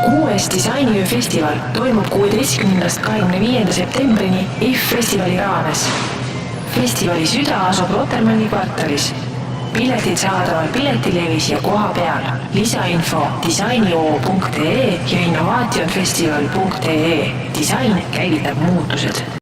6. disainiöö festival toimub 16.–25. septembrini F-festivali raames. Festivali süda asub Rotermanni kvartalis. Piletid saadaval Piletilevis ja koha peal. Lisainfo disainio.ee ja innovationfestival.ee. Disain käivitab muutused.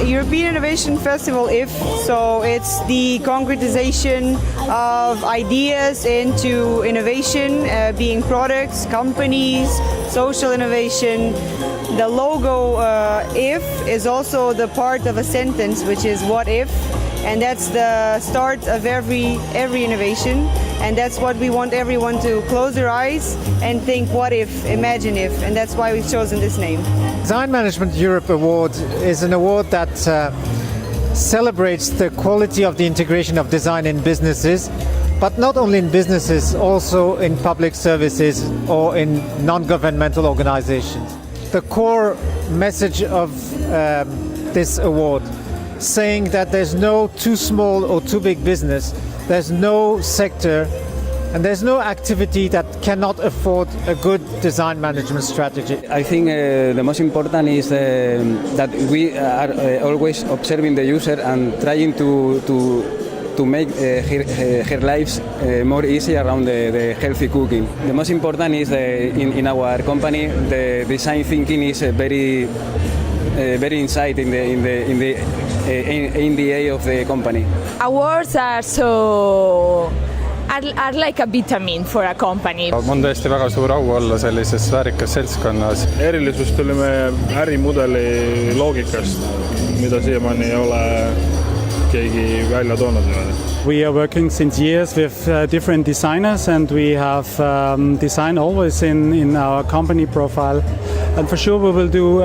European Innovation Festival IF, so it's the concretization of ideas into innovation, being products, companies, social innovation. The logo IF is also the part of a sentence, which is what if, and that's the start of every innovation, and that's what we want everyone to close their eyes and think what if, imagine if, and that's why we've chosen this name. Design Management Europe Award is an award that celebrates the quality of the integration of design in businesses, but not only in businesses, also in public services or in non-governmental organizations. The core message of this award, saying that there's no too small or too big business, there's no sector and there's no activity that cannot afford a good design management strategy. I think the most important is that we are always observing the user and trying to make her lives more easy around the healthy cooking. The most important is in our company the design thinking is very inside in the A of the company. Awards are like a vitamin for a company. On tõesti väga suur au olla sellises väärikas seltskonnas. Erilisus tuli meie ärimudeli loogikast, mida siiamaani ei ole keegi välja toonud. We are working since years with different designers, and we have design always in our company profile. And for sure we will do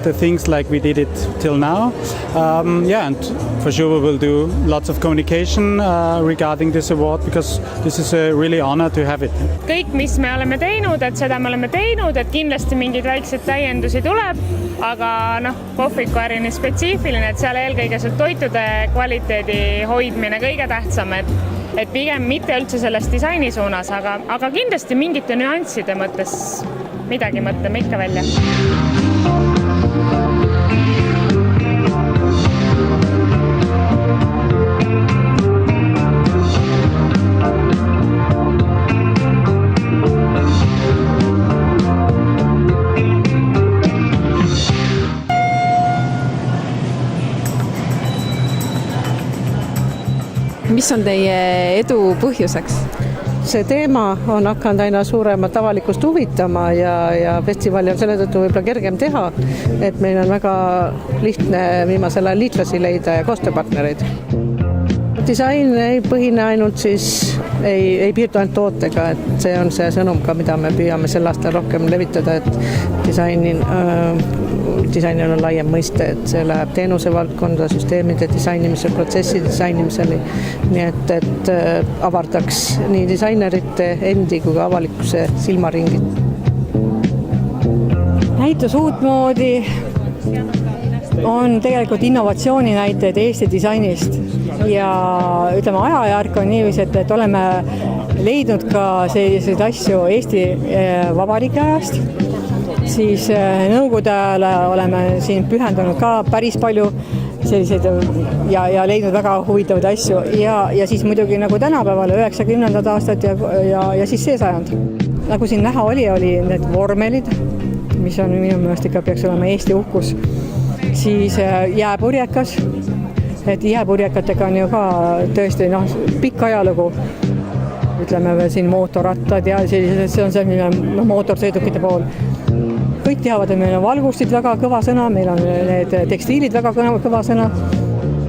the things like we did it till now. And for sure we will do lots of communication regarding this award, because this is a really honor to have it. Kõik, mis me oleme teinud, et seda me oleme teinud, et kindlasti mingeid väikseid täiendusi tuleb, aga kohvikuäri on spetsiifiline, et seal eelkõige see toitude kvaliteedi hoidmine kõige tähtsam, et pigem mitte üldse selles disaini suunas, aga kindlasti mingite nüansside mõttes midagi mõtleme ikka välja. Mis on teie edu põhjuseks? See teema on hakanud aina suuremat avalikkust huvitama ja festivali on selle tõttu võib-olla kergem teha, et meil on väga lihtne viimasel ajal liitlasi leida ja koostööpartnereid. Disain ei põhine ainult ei piirdu ainult tootega, et see on see sõnum ka, mida me püüame sel aastal rohkem levitada, et disainil on laiem mõiste, et see läheb teenuse valdkonda, süsteemide disainimise, protsessi disainimisele, nii et avardaks nii disainerite endi kui ka avalikkuse silmaringid. Näitus uutmoodi on tegelikult innovatsiooni näiteid Eesti disainist ja ütleme, ajajärk on niiviisi, et oleme leidnud ka selliseid asju Eesti Vabariigi ajast, siis Nõukogude ajale oleme siin pühendunud ka päris palju selliseid ja leidnud väga huvitavaid asju ja siis muidugi nagu tänapäeval 90. aastad ja siis see sajand. Nagu siin näha oli need vormelid, mis on minu meelest ikka peaks olema Eesti uhkus. Siis jääpurjekas, et jääpurjekatega on ju ka tõesti pikk ajalugu, ütleme siin mootorrattad ja sellised, see on selline mootorsõidukite pool. Kõik teavad, et meil on valgustid väga kõva sõna, meil on need tekstiilid väga kõva sõna,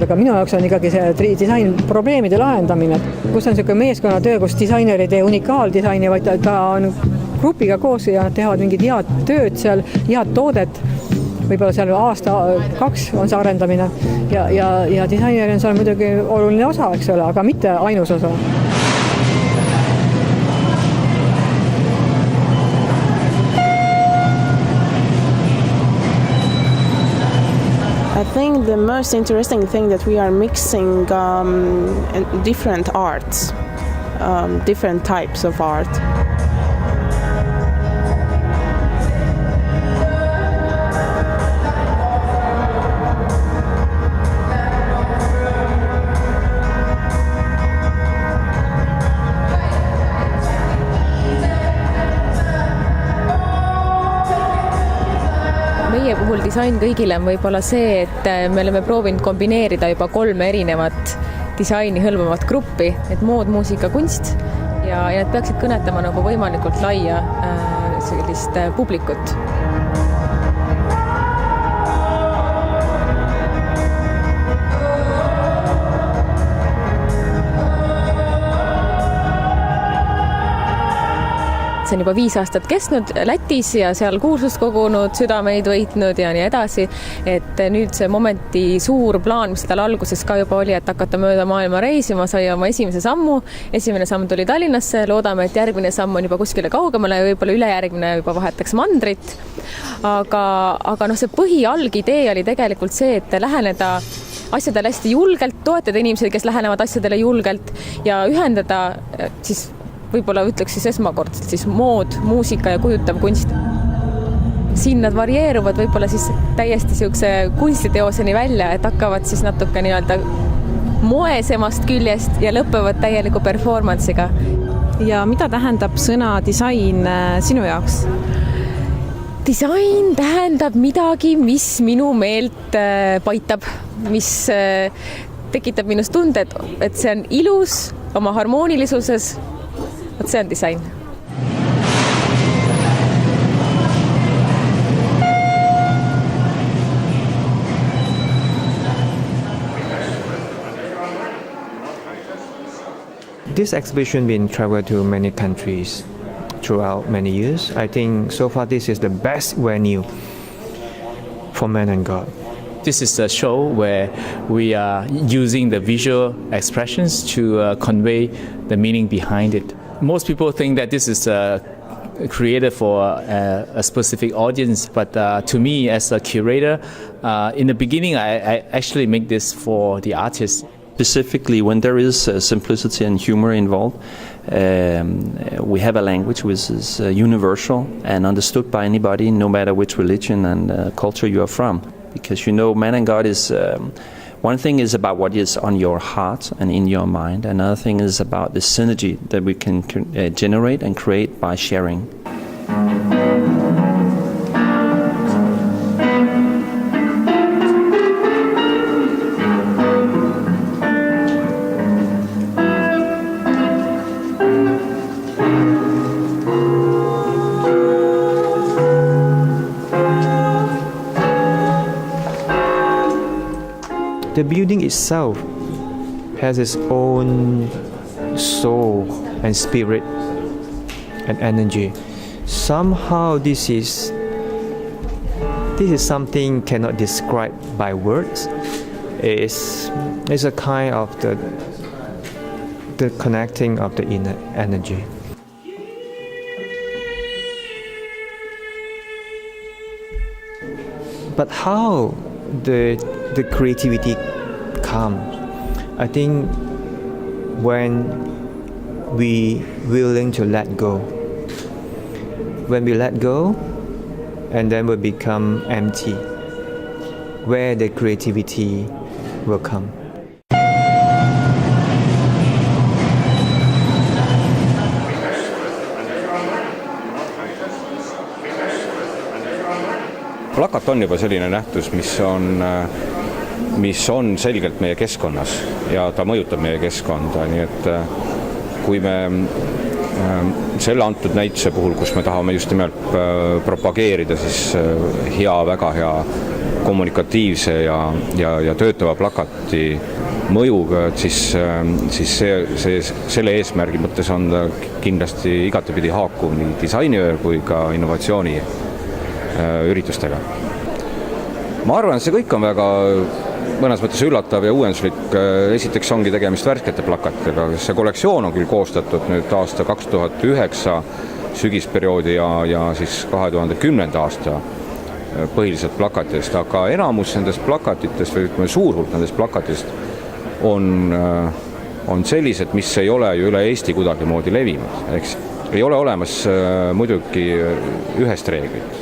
aga minu jaoks on ikkagi see disain probleemide lahendamine, kus on selline meeskonnatöö, kus disainerid ei unikaaldisaini, vaid ta on grupiga koos ja teevad mingid head tööd seal, head toodet. Võib-olla seal aasta-2 on see arendamine ja disainer on seal muidugi oluline osa, eks ole, aga mitte ainus osa. I think the most interesting thing that we are mixing different arts. different types of art. Meie puhul disain kõigile on võib-olla see, et me oleme proovinud kombineerida juba 3 erinevat disaini hõlmavat gruppi, et mood, muusika, kunst ja need peaksid kõnetama nagu võimalikult laia sellist publikut. See on juba 5 aastat kestnud Lätis ja seal kuulsust kogunud, südameid võitnud ja nii edasi. Et nüüd see momenti suur plaan, mis tal alguses ka juba oli, et hakata mööda maailma reisima, sai oma esimese sammu. Esimene samm tuli Tallinnasse, loodame, et järgmine samm on juba kuskile kaugemale ja võib-olla ülejärgmine juba vahetaks mandrit. Aga see põhialgidee oli tegelikult see, et läheneda asjadele hästi julgelt, toetada inimesed, kes lähenevad asjadele julgelt ja ühendada siis võib-olla ütleks siis esmakordselt siis mood, muusika ja kujutav kunst. Siin nad varieeruvad võib-olla siis täiesti siukse kunstiteoseni välja, et hakkavad siis natuke nii-öelda moesemast küljest ja lõpevad täieliku performance'iga. Ja mida tähendab sõna disain sinu jaoks? Disain tähendab midagi, mis minu meelt paitab, mis tekitab minust tunde, et see on ilus oma harmoonilisuses. Vot see on disain. This exhibition been traveled to many countries throughout many years. I think so far this is the best venue for Man and God. This is a show where we are using the visual expressions to convey the meaning behind it. Most people think that this is created for a specific audience, but to me as a curator, in the beginning I actually make this for the artists. Specifically when there is simplicity and humor involved, we have a language which is universal and understood by anybody, no matter which religion and culture you are from. Because Man and God is... one thing is about what is on your heart and in your mind. Another thing is about the synergy that we can generate and create by sharing. The building itself has its own soul and spirit and energy. Somehow this is something cannot describe by words. It's a kind of the connecting of the inner energy. But how the creativity comes, I think when we willing to let go. When we let go, and then we become empty, where the creativity will come. Plakat on juba selline nähtus, mis on selgelt meie keskkonnas ja ta mõjutab meie keskkonda, nii et kui me selle antud näituse puhul, kus me tahame just nimelt propageerida siis väga hea kommunikatiivse ja töötava plakati mõjuga, siis selle eesmärgi mõttes on ta kindlasti igatepidi haakuv nii disainiöör kui ka innovatsiooni üritustega. Ma arvan, et see kõik on väga mõnes mõttes üllatav ja uuenduslik. Esiteks ongi tegemist värskete plakatidega. See kollektsioon on küll koostatud nüüd aasta 2009 sügisperioodi ja siis 2010. aasta põhiliselt plakatist, aga enamus nendest plakatitest või suur hulk nendest plakatist on on sellised, mis ei ole ju üle Eesti kuidagimoodi levinud, eks. Ei ole olemas muidugi ühest reeglit.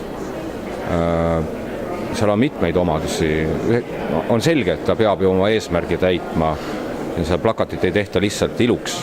Seal on mitmeid omadusi. On selge, et ta peab ju oma eesmärgi täitma. Seda plakatit ei tehta lihtsalt iluks.